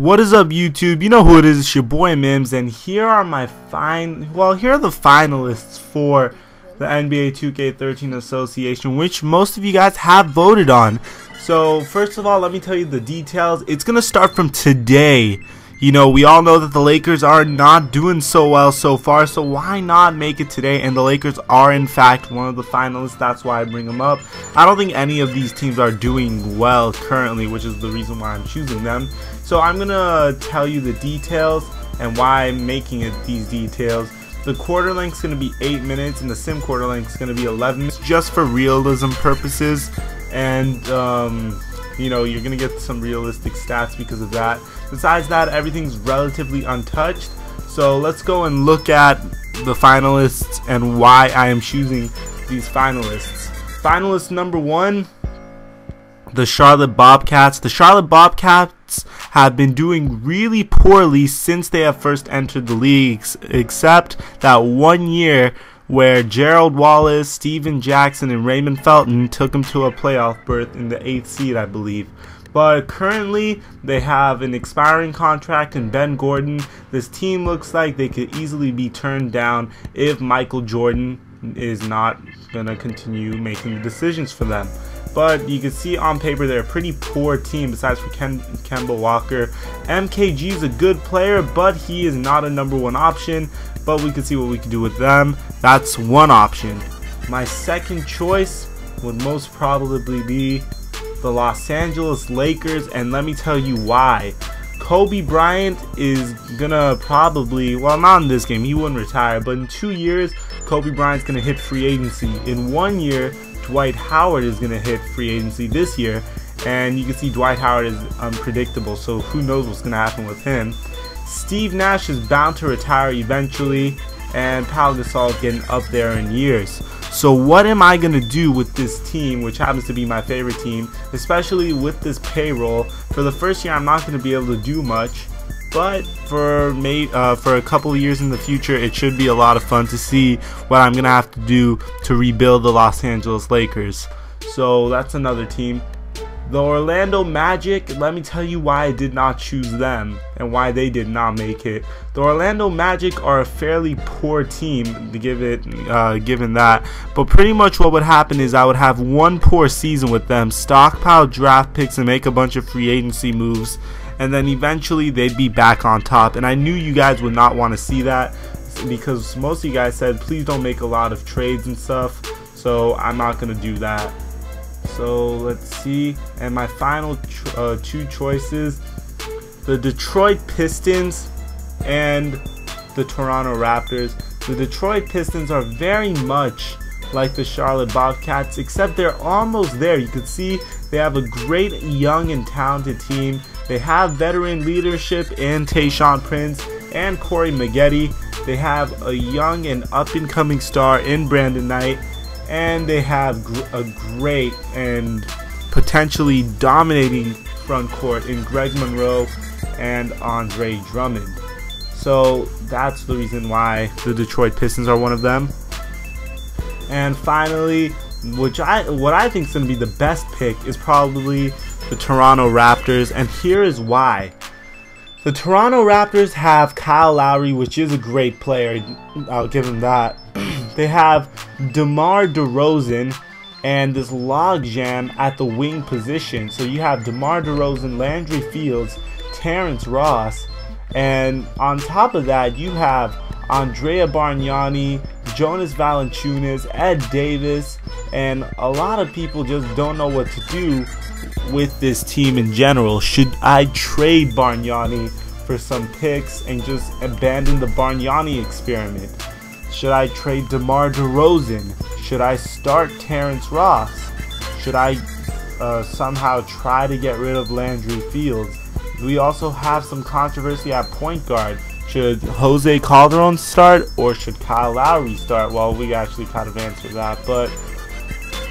What is up, YouTube? You know who it is. It's your boy Mims, and here are my here are the finalists for the NBA 2K13 Association, which most of you guys have voted on. So first of all, let me tell you the details. It's gonna start from today. You know, we all know that the Lakers are not doing so well so far, so why not make it today? And the Lakers are in fact one of the finalists. That's why I bring them up. I don't think any of these teams are doing well currently, which is the reason why I'm choosing them. So I'm gonna tell you the details and why I'm making it these details. The quarter length is gonna be 8 minutes, and the sim quarter length is gonna be 11 minutes, just for realism purposes. And you know, you're gonna get some realistic stats because of that. Besides that, everything's relatively untouched. So let's go and look at the finalists and why I am choosing these finalists. Finalist number 1, the Charlotte Bobcats. The Charlotte Bobcats have been doing really poorly since they have first entered the league, except that 1 year where Gerald Wallace, Steven Jackson, and Raymond Felton took them to a playoff berth in the 8th seed, I believe. But currently, they have an expiring contract in Ben Gordon. This team looks like they could easily be turned down if Michael Jordan is not going to continue making the decisions for them. But you can see on paper they're a pretty poor team besides for Kemba Walker. MKG is a good player, but he is not a number 1 option. But we can see what we can do with them. That's one option. My second choice would most probably be the Los Angeles Lakers, and let me tell you why. Kobe Bryant is gonna probably, well, not in this game, he wouldn't retire, but in 2 years Kobe Bryant's gonna hit free agency. In 1 year, Dwight Howard is gonna hit free agency this year, and you can see Dwight Howard is unpredictable, so who knows what's gonna happen with him. Steve Nash is bound to retire eventually, and Pau Gasol is getting up there in years. So what am I going to do with this team, which happens to be my favorite team, especially with this payroll? For the first year, I'm not going to be able to do much, but for a couple of years in the future, it should be a lot of fun to see what I'm going to have to do to rebuild the Los Angeles Lakers. So that's another team. The Orlando Magic, let me tell you why I did not choose them and why they did not make it. The Orlando Magic are a fairly poor team, given that. But pretty much what would happen is I would have one poor season with them, stockpile draft picks and make a bunch of free agency moves, and then eventually they'd be back on top. And I knew you guys would not want to see that because most of you guys said please don't make a lot of trades and stuff. So I'm not going to do that. So let's see, and my final two choices, the Detroit Pistons and the Toronto Raptors. The Detroit Pistons are very much like the Charlotte Bobcats, except they're almost there. You can see they have a great young and talented team. They have veteran leadership in Tayshaun Prince and Corey Maggette. They have a young and up-and-coming star in Brandon Knight. And they have a great and potentially dominating front court in Greg Monroe and Andre Drummond. So that's the reason why the Detroit Pistons are one of them. And finally, what I think is going to be the best pick is probably the Toronto Raptors, and here is why. The Toronto Raptors have Kyle Lowry, which is a great player. I'll give him that. They have DeMar DeRozan and this logjam at the wing position. So you have DeMar DeRozan, Landry Fields, Terrence Ross, and on top of that you have Andrea Bargnani, Jonas Valanciunas, Ed Davis, and a lot of people just don't know what to do with this team in general. Should I trade Bargnani for some picks and just abandon the Bargnani experiment? Should I trade DeMar DeRozan? Should I start Terrence Ross? Should I somehow try to get rid of Landry Fields? We also have some controversy at point guard. Should Jose Calderon start or should Kyle Lowry start? Well, we actually kind of answered that, but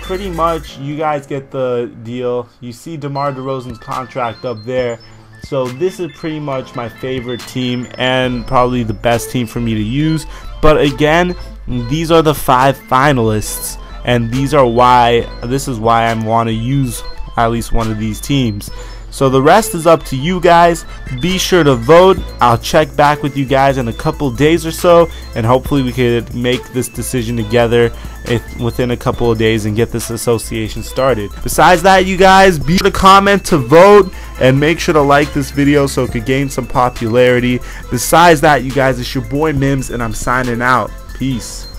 pretty much you guys get the deal. You see DeMar DeRozan's contract up there. So this is pretty much my favorite team and probably the best team for me to use. But again, these are the 5 finalists, and this is why I want to use at least one of these teams. So the rest is up to you guys. Be sure to vote. I'll check back with you guys in a couple days or so, and hopefully we could make this decision together within a couple of days and get this association started. Besides that, you guys, be sure to comment to vote and make sure to like this video so it could gain some popularity. Besides that, you guys, it's your boy Mims, and I'm signing out. Peace.